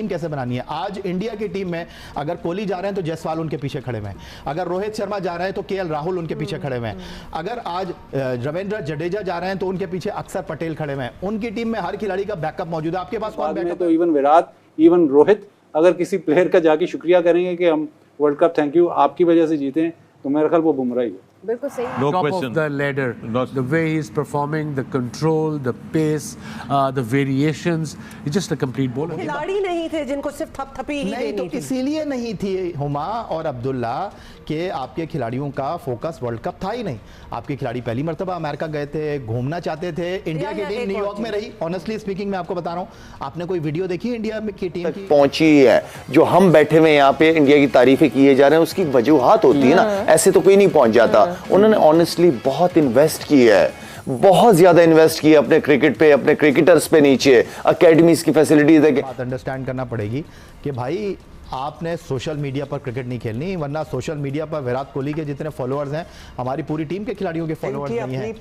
Team कैसे बनानी है। आज इंडिया की टीम में अगर कोहली जा रहे हैं तो जायसवाल उनके पीछे खड़े हुए हैं, अगर रोहित शर्मा जा रहे हैं तो केएल राहुल उनके पीछे खड़े हुए हैं, अगर आज रविंद्र जडेजा जा रहे हैं तो उनके पीछे अक्षर पटेल खड़े हुए हैं। उनकी टीम में हर खिलाड़ी का बैकअप मौजूद है। आपके पास कौन बैकअप? तो इवन विराट, इवन रोहित अगर किसी प्लेयर का जाके शुक्रिया करेंगे कि हम वर्ल्ड कप थैंक यू आपकी वजह से जीते हैं, तो मेरा ख्याल वो बुमराह ही है। बिल्कुल सही। No top question. of the ladder, the way he's performing, the control, the pace, the variations. He's just a complete bowler. खिलाड़ी नहीं थे जिनको सिर्फ थपथपी ही नहीं, तो देनी थी। इसीलिए नहीं थी हुमा और अब्दुल्ला कि आपके खिलाड़ियों का फोकस वर्ल्ड कप था ही नहीं। आपके खिलाड़ी पहली मर्तबा अमेरिका गए थे, घूमना चाहते थे। इंडिया की टीम न्यूयॉर्क में रही। ऑनेस्टली स्पीकिंग मैं आपको बता रहा हूँ, आपने कोई वीडियो देखी इंडिया की टीम की? पहुंची है। जो हम बैठे हुए यहाँ पे इंडिया की तारीफें किए जा रहे हैं, उसकी वजूहात होती है ना, ऐसे तो कोई नहीं पहुंच जाता। उन्होंने ऑनेस्टली बहुत इन्वेस्ट किया है, बहुत ज्यादा इन्वेस्ट किया अपने क्रिकेट पे, अपने क्रिकेटर्स पे, नीचे एकेडमीज की फैसिलिटीज है। बात अंडरस्टैंड करना पड़ेगी कि भाई आपने सोशल मीडिया पर क्रिकेट नहीं खेलनी, वरना सोशल मीडिया पर विराट कोहली के जितने फॉलोअर्स हैं हमारी पूरी टीम के खिलाड़ियों के फॉलोअर्स नहीं हैं।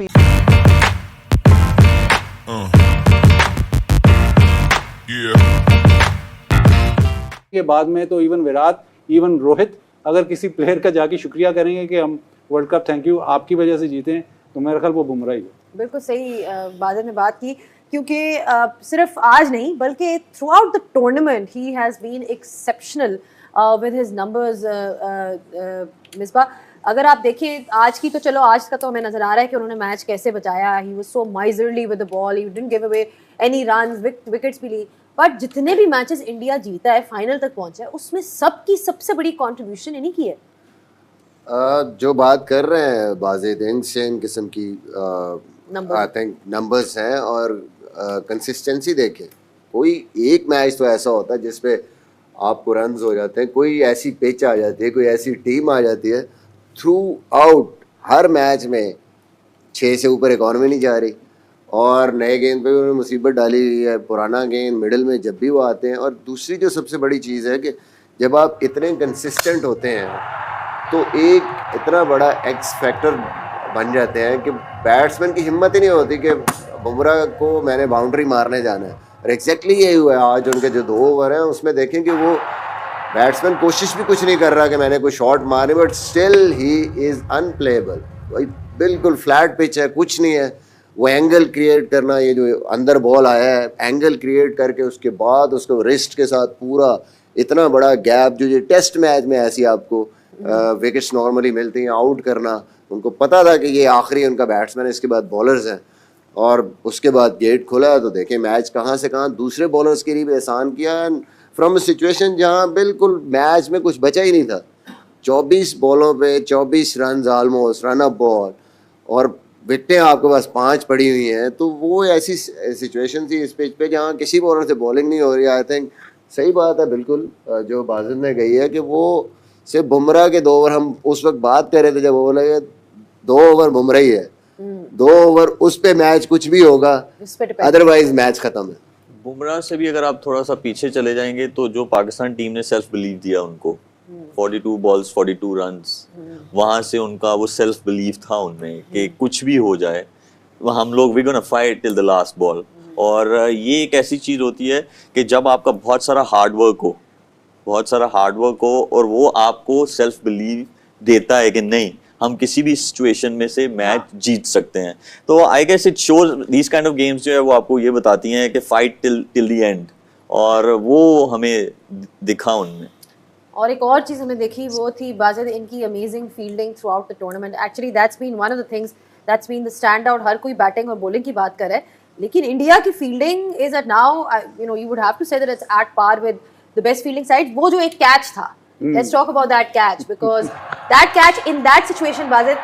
के बाद में तो इवन विराट, इवन रोहित अगर किसी प्लेयर का जाके शुक्रिया करेंगे कि हम वर्ल्ड कप थैंक यू आपकी वजह से जीते हैं, तो मेरा ख्याल वो बुमराह ही है। बिल्कुल सही बादल ने बात की, क्योंकि सिर्फ आज नहीं बल्कि थ्रू आउट द टूर्नामेंट ही has been exceptional with his numbers. Misbah, अगर आप देखिए आज की, तो चलो आज का तो हमें नजर आ रहा है कि उन्होंने मैच कैसे बचाया। He was so miserly with the ball, he didn't give away any runs, wickets भी ली। बट जितने भी मैचेस इंडिया जीता है, फाइनल तक पहुंचा है, उसमें सबकी सबसे बड़ी कंट्रीब्यूशन इन्हीं की है। जो बात कर रहे हैं बाज़ेद इंसेन किस्म की आई थिंक नंबर्स हैं, और कंसिस्टेंसी देखें। कोई एक मैच तो ऐसा होता है जिसपे आपको रन्स हो जाते हैं, कोई ऐसी पिच आ जाती है, कोई ऐसी टीम आ जाती है, थ्रू आउट हर मैच में 6 से ऊपर इकॉनमी नहीं जा रही, और नए गेंद पे भी उन्होंने मुसीबत डाली हुई है, पुराना गेंद मिडिल में जब भी वो आते हैं। और दूसरी जो सबसे बड़ी चीज़ है कि जब आप इतने कंसिस्टेंट होते हैं तो एक इतना बड़ा एक्स फैक्टर बन जाते हैं कि बैट्समैन की हिम्मत ही नहीं होती कि बुमराह को मैंने बाउंड्री मारने जाना है। और एग्जैक्टली यही हुआ है आज। उनके जो 2 ओवर हैं उसमें देखें कि वो बैट्समैन कोशिश भी कुछ नहीं कर रहा कि मैंने कोई शॉट मारे, but still he is unplayable. भाई बिल्कुल फ्लैट पिच है, कुछ नहीं है। वो एंगल क्रिएट करना, ये जो अंदर बॉल आया है, एंगल क्रिएट करके उसके बाद उसको रिस्ट के साथ पूरा इतना बड़ा गैप, जो ये टेस्ट मैच में ऐसी आपको विकेट्स नॉर्मली मिलती हैं, आउट करना। उनको पता था कि ये आखिरी उनका बैट्समैन है, इसके बाद बॉलर्स हैं, और उसके बाद गेट खोला तो देखें मैच कहाँ से कहाँ दूसरे बॉलर्स के लिए भी आसान किया। फ्रॉम अ सिचुएशन जहाँ बिल्कुल मैच में कुछ बचा ही नहीं था, 24 बॉलों पे 24 run almost, run up ball, और विकेटें आपके पास 5 पड़ी हुई हैं। तो वो ऐसी सिचुएशन थी इस पिच पे जहाँ किसी बॉलर से बॉलिंग नहीं हो रही। आई थिंक सही बात है बिल्कुल जो बाज़िद ने कही है कि वो सिर्फ बुमराह के 2 ओवर, हम उस वक्त बात कर रहे थे जब वो लगे 2 ओवर बुमराह ही है, 2 ओवर उस पे मैच कुछ भी होगा, अदरवाइज मैच खत्म है। बुमराह से भी अगर आप थोड़ा सा पीछे चले जाएंगे तो जो पाकिस्तान टीम ने सेल्फ बिलीव दिया उनको, 42 बॉल्स 42 रन्स, वहां से उनका वो सेल्फ बिलीव था उनमें कि कुछ भी हो जाए हम लोग we gonna fight till the last ball. और ये एक ऐसी चीज होती है कि जब आपका बहुत सारा हार्डवर्क हो और वो आपको सेल्फ बिलीव देता है कि नहीं हम किसी भी सिचुएशन में से मैच जीत सकते हैं, तो I guess it shows these kind of games जो है वो आपको ये बताती हैं कि फाइट टिल द एंड, और वो हमें दिखा उनमें। और एक और चीज़ हमें देखी वो थी बाज़िद इनकी amazing fielding throughout the tournament. Actually that's been one of the things that's been the stand out. हर कोई बैटिंग और बॉलिंग की बात कर रहा है, लेकिन इंडिया की fielding is at now you would have to say that it's at par with the best fielding side. वो जो एक कैच था, let's talk about that catch, because that catch in that situation, Bazid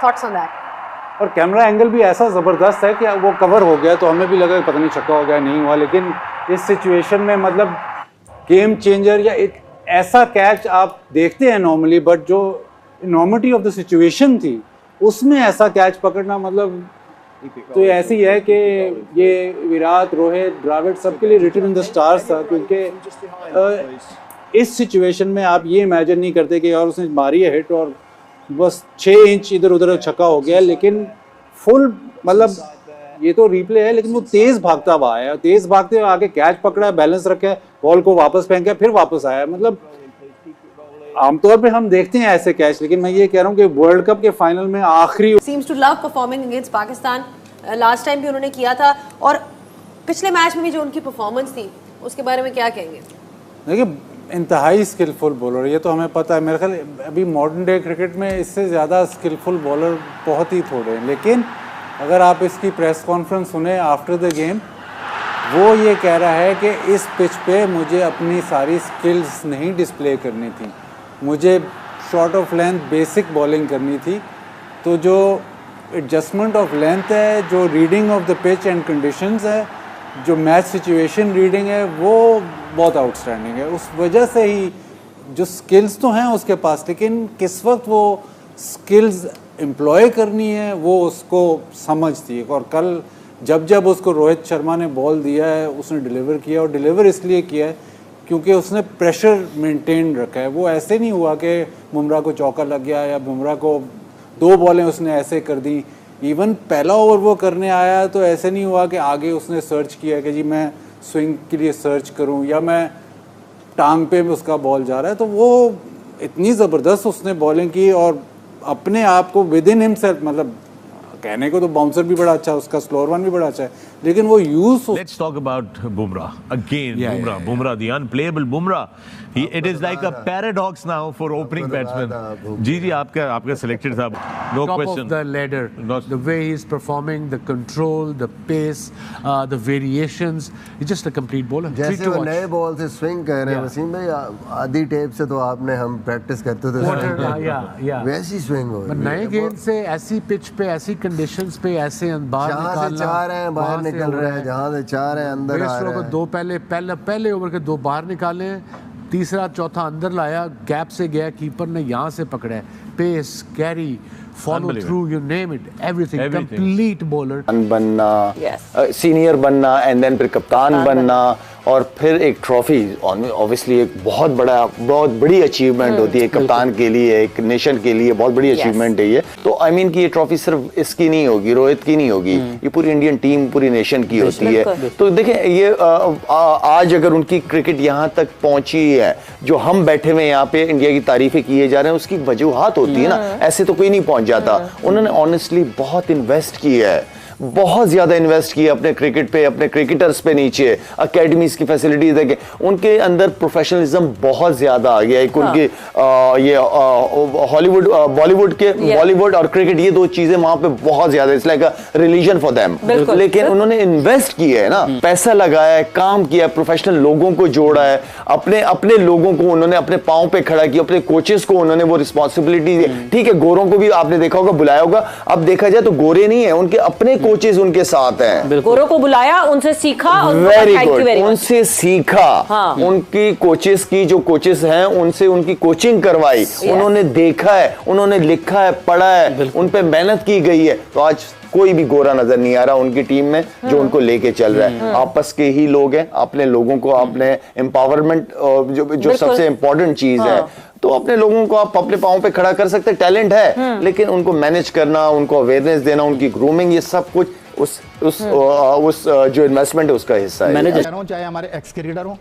thoughts on that? और camera angle भी ऐसा ज़बरदस्त है कि वो कवर हो गया तो हमें भी लगा पता नहीं छक्का हो गया, नहीं हुआ। लेकिन इस सिचुएशन में मतलब गेम चेंजर या एक ऐसा कैच आप देखते हैं नॉर्मली, बट जो नॉर्मलिटी ऑफ द सिचुएशन थी उसमें ऐसा कैच पकड़ना मतलब तो ऐसी है कि ये विराट, रोहित, द्रविड़ सबके लिए रिटन इन द स्टार्स था, क्योंकि इस सिचुएशन में आप ये इमेजिन नहीं करते कि यार उसने मारी है हिट और बस 6 इंच इधर उधर छक्का हो गया, लेकिन फुल मतलब ये तो रिप्ले है, लेकिन वो तेज भागता हुआ आया, तेज भागते हुए आके कैच पकड़ा, बैलेंस रखा, बॉल को वापस फेंका, फिर वापस आया। मतलब आमतौर पे हम देखते हैं ऐसे कैच, लेकिन मैं ये कह रहा हूँ कि वर्ल्ड कप के फाइनल में आखिरी seems to love performing against Pakistan. Last time भी उन्होंने किया था, और पिछले मैच में भी जो उनकी परफॉर्मेंस थी उसके बारे में क्या कहेंगे? देखिए, इंतहाई स्किलफुल बॉलर, ये तो हमें पता है। मेरे ख्याल अभी मॉडर्न डे क्रिकेट में इससे ज़्यादा स्किलफुल बॉलर बहुत ही थोड़े हैं। लेकिन अगर आप इसकी प्रेस कॉन्फ्रेंस सुने आफ्टर द गेम, वो ये कह रहा है कि इस पिच पे मुझे अपनी सारी स्किल्स नहीं डिस्प्ले करनी थी, मुझे short of length basic bowling करनी थी। तो जो एडजस्टमेंट ऑफ लेंथ है, जो reading of the pitch and conditions है, जो मैच सिचुएशन रीडिंग है, वो बहुत आउटस्टैंडिंग है। उस वजह से ही जो स्किल्स तो हैं उसके पास, लेकिन किस वक्त वो स्किल्स एम्प्लॉय करनी है वो उसको समझती है। और कल जब उसको रोहित शर्मा ने बॉल दिया है, उसने डिलीवर किया, और डिलीवर इसलिए किया है क्योंकि उसने प्रेशर मेंटेन रखा है। वो ऐसे नहीं हुआ कि बुमराह को चौका लग गया या बुमराह को 2 बॉलें उसने ऐसे कर दी। इवन पहला ओवर वो करने आया तो ऐसे नहीं हुआ कि आगे उसने सर्च किया कि जी मैं स्विंग के लिए सर्च करूं या मैं टांग पे में उसका बॉल जा रहा है। तो वो इतनी ज़बरदस्त उसने बॉलिंग की, और अपने आप को विद इन हिमसेल्फ, मतलब कहने को तो बाउंसर भी बड़ा अच्छा है उसका, स्लोअर वन भी बड़ा अच्छा है, लेकिन वो use. Let's talk about Bumrah again. Bumrah, the unplayable Bumrah. It is like a paradox now for opening batsmen. जी आपका selected था. No Top question. of the ladder, the way he's performing, the control, the pace, the variations, he's just a complete bowler. जैसे वो नए ball से swing कर रहे हैं वसीम भाई, आधी टेप से तो आपने हम प्रैक्टिस करते थे, वैसी स्विंग हो। नए गेंद से ऐसी पिच पे, ऐसी कंडीशंस पे, ऐसे बाहर जहाँ से चाह रहे हैं बाहर निकल रहे हैं, जहाँ से चाह रहे हैं अंदर आ रहे हैं। 2 पहले ओवर के 2 बाहर निकाले, तीसरा चौथा अंदर लाया, गैप से गया, कीपर ने यहाँ से पकड़ा है, pace, carry, follow through, you name it, everything. Complete bowler. बनना, सीनियर बनना, एंड देन फिर कप्तान बनना, और फिर एक ट्रॉफी। ऑब्वियसली एक बहुत बड़ी अचीवमेंट होती है कप्तान के लिए, एक नेशन के लिए बहुत बड़ी अचीवमेंट है ये। तो आई मीन कि ये ट्रॉफी सिर्फ इसकी नहीं होगी, रोहित की नहीं होगी, ये पूरी इंडियन टीम, पूरी नेशन की होती है। तो देखें, ये आज अगर उनकी क्रिकेट यहाँ तक पहुंची है, जो हम बैठे हुए यहाँ पे इंडिया की तारीफें किए जा रहे हैं, उसकी वजूहात होती है ना, ऐसे तो कोई नहीं पहुंच जाता। उन्होंने ऑनेस्टली बहुत इन्वेस्ट किया है, बहुत ज्यादा इन्वेस्ट किया अपने क्रिकेट पे, अपने क्रिकेटर्स पे, नीचे एकेडमीज की फैसिलिटीज देखे, उनके अंदर प्रोफेशनलिज्म बहुत ज्यादा आ गया। एक उनके ये हॉलीवुड बॉलीवुड और क्रिकेट, ये 2 चीजें वहां पे बहुत ज्यादा, it's like a religion for them. लेकिन उन्होंने इन्वेस्ट किया है ना, पैसा लगाया है, काम किया है, प्रोफेशनल लोगों को जोड़ा है, अपने लोगों को उन्होंने अपने पांव पे खड़ा किया, अपने कोचेस को उन्होंने वो रिस्पॉन्सिबिलिटी दी। ठीक है, गोरों को भी आपने देखा होगा, बुलाया होगा। अब देखा जाए तो गोरे नहीं है, उनके अपने कोचेस उनके साथ हैं। गोरों को बुलाया, उनसे सीखा, वेरी गुड, उनसे सीखा। उनकी कोचेस की जो कोचेस हैं उनसे उनकी कोचिंग करवाई, उन्होंने देखा है, उन्होंने लिखा है, पढ़ा है, उन पे मेहनत की गई है। तो आज कोई भी गोरा नजर नहीं आ रहा उनकी टीम में जो उनको लेके चल रहा है। आपस के ही लोग हैं, अपने लोगों को, अपने एम्पावरमेंट जो सबसे इंपॉर्टेंट चीज है, तो अपने लोगों को आप अपने पांव पे खड़ा कर सकते हैं। टैलेंट है, लेकिन उनको मैनेज करना, उनको अवेयरनेस देना, उनकी ग्रूमिंग, ये सब कुछ उस जो इन्वेस्टमेंट है उसका हिस्सा है। चाहे हमारे एक्स क्रिकेटर हो,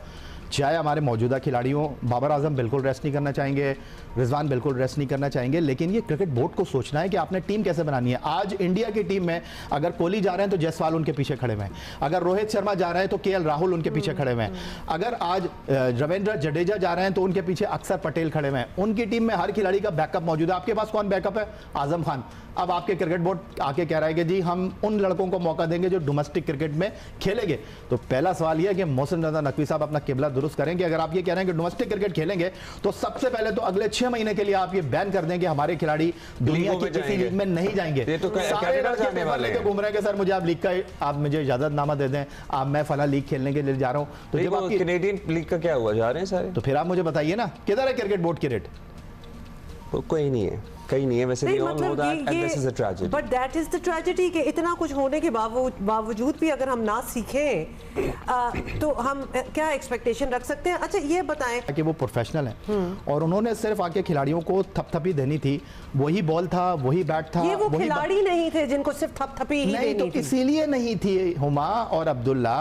चाहे हमारे मौजूदा खिलाड़ी हो, बाबर आजम बिल्कुल रेस्ट नहीं करना चाहेंगे, रिजवान बिल्कुल रेस्ट नहीं करना चाहेंगे, लेकिन ये क्रिकेट बोर्ड को सोचना है कि आपने टीम कैसे बनानी है। आज इंडिया की टीम में अगर कोहली जा रहे हैं तो जायसवाल उनके पीछे खड़े हुए हैं, अगर रोहित शर्मा जा रहे हैं तो केएल राहुल उनके पीछे खड़े हुए हैं, अगर आज रविंद्र जडेजा जा रहे हैं तो उनके पीछे अक्षर पटेल खड़े हुए हैं। उनकी टीम में हर खिलाड़ी का बैकअप मौजूद है। आपके पास कौन बैकअप है? आजम खान। अब आपके क्रिकेट बोर्ड आके कह रहा है कि जी हम उन लड़कों को मौका देंगे जो डोमेस्टिक क्रिकेट में खेलेंगे। तो पहला सवाल यह है कि मोहसिन रजा नकवी साहब अपना किबला दुरुस्त करेंगे। अगर आप ये कह रहे हैं कि डोमेस्टिक क्रिकेट खेलेंगे तो सबसे पहले तो अगले 6 महीने के लिए आप ये बैन कर दें कि हमारे खिलाड़ी दुनिया की किसी लीग में नहीं जाएंगे। सारे लड़के वाले तो घूम रहे हैं कि सर मुझे आप लीग का, आप मुझे इजाजतनामा दे दें, आप मैं फला लीग खेलने के लिए जा रहा हूँ। तो जब आप कैनेडियन लीग का क्या हुआ, जा रहे हैं सारे? तो फिर आप मुझे बताइए ना, किधर है क्रिकेट बोर्ड की रेट? कोई नहीं है। कहीं नहीं है वैसे नहीं, we all know that and this is a tragedy. But that is the tragedy कि इतना कुछ होने के बावजूद भी अगर हम ना सीखें तो हम क्या एक्सपेक्टेशन रख सकते हैं? अच्छा ये बताएं कि वो प्रोफेशनल हैं और उन्होंने सिर्फ आके खिलाड़ियों को थपथपी देनी थी, वही बॉल था, वही बैट था। ये वो खिलाड़ी नहीं थे जिनको सिर्फ थपथपी ही नहीं, देनी तो थी। इसीलिए नहीं थी हुमा और अब्दुल्ला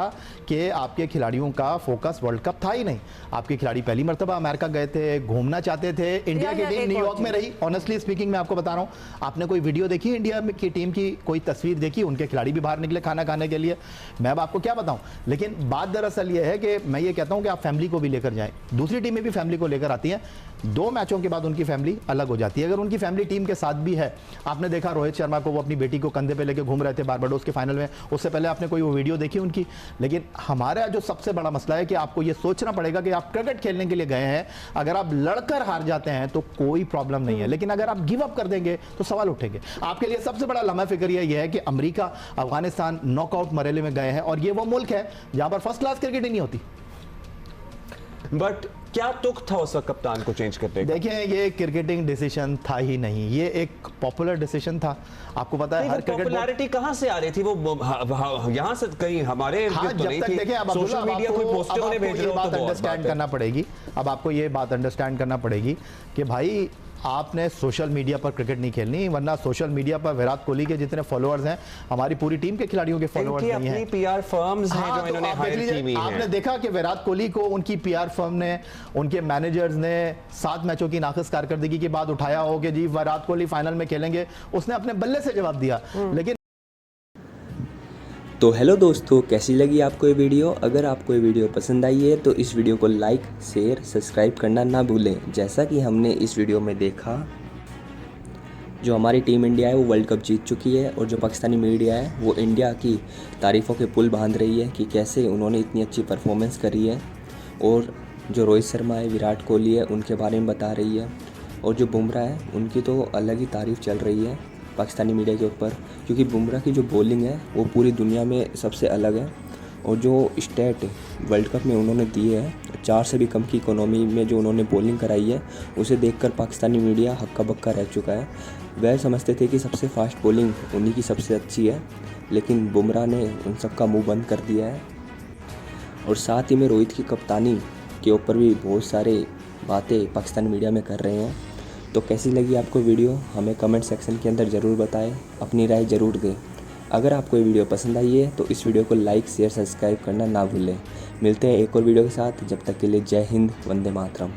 कि आपके खिलाड़ियों का फोकस वर्ल्ड कप था ही नहीं। आपके खिलाड़ी पहली मर्तबा अमेरिका गए थे, घूमना चाहते थे। इंडिया की टीम न्यूयॉर्क में रही। ऑनेस्टली स्पीकिंग मैं आपको बता रहा हूँ, आपने कोई वीडियो देखी इंडिया की टीम की, कोई तस्वीर देखी? उनके खिलाड़ी भी बाहर निकले खाना खाने के लिए। मैं अब आपको क्या बताऊं, लेकिन बात दरअसल ये है कि मैं ये कहता हूं कि आप फैमिली को भी लेकर जाएं। दूसरी टीमें भी फैमिली को लेकर आती हैं, 2 मैचों के बाद उनकी फैमिली अलग हो जाती है। अगर उनकी फैमिली टीम के साथ भी है, आपने देखा रोहित शर्मा को वो अपनी बेटी को कंधे पे लेके घूम रहे थे बारबाडोस के फाइनल में, उससे पहले आपने कोई वो वीडियो देखी उनकी? लेकिन हमारा जो सबसे बड़ा मसला है कि आपको ये सोचना पड़ेगा कि आप क्रिकेट खेलने के लिए गए हैं, अगर आप लड़कर हार जाते हैं तो कोई प्रॉब्लम नहीं है, लेकिन अगर आप गिव अप कर देंगे तो सवाल उठेंगे। आपके लिए सबसे बड़ा लम्हा फिक्र यह है कि अमेरिका, अफगानिस्तान नॉकआउट मरहले में गए हैं और ये वो मुल्क है जहां पर फर्स्ट क्लास क्रिकेट ही नहीं होती। बट क्या तुक था उस वक्त कप्तान को चेंज करने का? देखिए, ये क्रिकेटिंग डिसीजन था ही नहीं, ये एक पॉपुलर डिसीजन था। आपको पता है हर क्रिकेट पॉपुलैरिटी कहां से आ रही थी? वो यहां से कहीं हमारे हाँ, जब तक देखिए अब सोशल मीडिया कोई पोस्टर उन्हें भेज रहे हो तो अंडरस्टैंड करना पड़ेगी। अब आपको ये बात अंडरस्टैंड करना पड़ेगी कि भाई आपने सोशल मीडिया पर क्रिकेट नहीं खेलनी, वरना सोशल मीडिया पर विराट कोहली के जितने फॉलोअर्स हैं, हमारी पूरी टीम के खिलाड़ियों के फॉलोअर्स नहीं हैं। पीआर फर्म्स हैं जो इन्होंने हायर की हुई हैं। आपने देखा कि विराट कोहली को उनकी पीआर फर्म ने, उनके मैनेजर्स ने 7 मैचों की नाक़िस कारकर्दगी के बाद उठाया हो कि जी विराट कोहली फाइनल में खेलेंगे, उसने अपने बल्ले से जवाब दिया। लेकिन तो हेलो दोस्तों, कैसी लगी आपको ये वीडियो? अगर आपको ये वीडियो पसंद आई है तो इस वीडियो को लाइक, शेयर, सब्सक्राइब करना ना भूलें। जैसा कि हमने इस वीडियो में देखा, जो हमारी टीम इंडिया है वो वर्ल्ड कप जीत चुकी है और जो पाकिस्तानी मीडिया है वो इंडिया की तारीफ़ों के पुल बांध रही है कि कैसे उन्होंने इतनी अच्छी परफॉर्मेंस करी है, और जो रोहित शर्मा है, विराट कोहली है, उनके बारे में बता रही है, और जो बुमराह है उनकी तो अलग ही तारीफ़ चल रही है पाकिस्तानी मीडिया के ऊपर, क्योंकि बुमराह की जो बॉलिंग है वो पूरी दुनिया में सबसे अलग है। और जो स्टैट वर्ल्ड कप में उन्होंने दिए हैं, 4 से भी कम की इकोनॉमी में जो उन्होंने बॉलिंग कराई है, उसे देखकर पाकिस्तानी मीडिया हक्का बक्का रह चुका है। वह समझते थे कि सबसे फास्ट बॉलिंग उन्हीं की सबसे अच्छी है, लेकिन बुमराह ने उन सब का मुँह बंद कर दिया है। और साथ ही में रोहित की कप्तानी के ऊपर भी बहुत सारे बातें पाकिस्तानी मीडिया में कर रहे हैं। तो कैसी लगी आपको वीडियो, हमें कमेंट सेक्शन के अंदर ज़रूर बताएं, अपनी राय ज़रूर दें। अगर आपको ये वीडियो पसंद आई है तो इस वीडियो को लाइक, शेयर, सब्सक्राइब करना ना भूलें। मिलते हैं एक और वीडियो के साथ, जब तक के लिए जय हिंद, वंदे मातरम।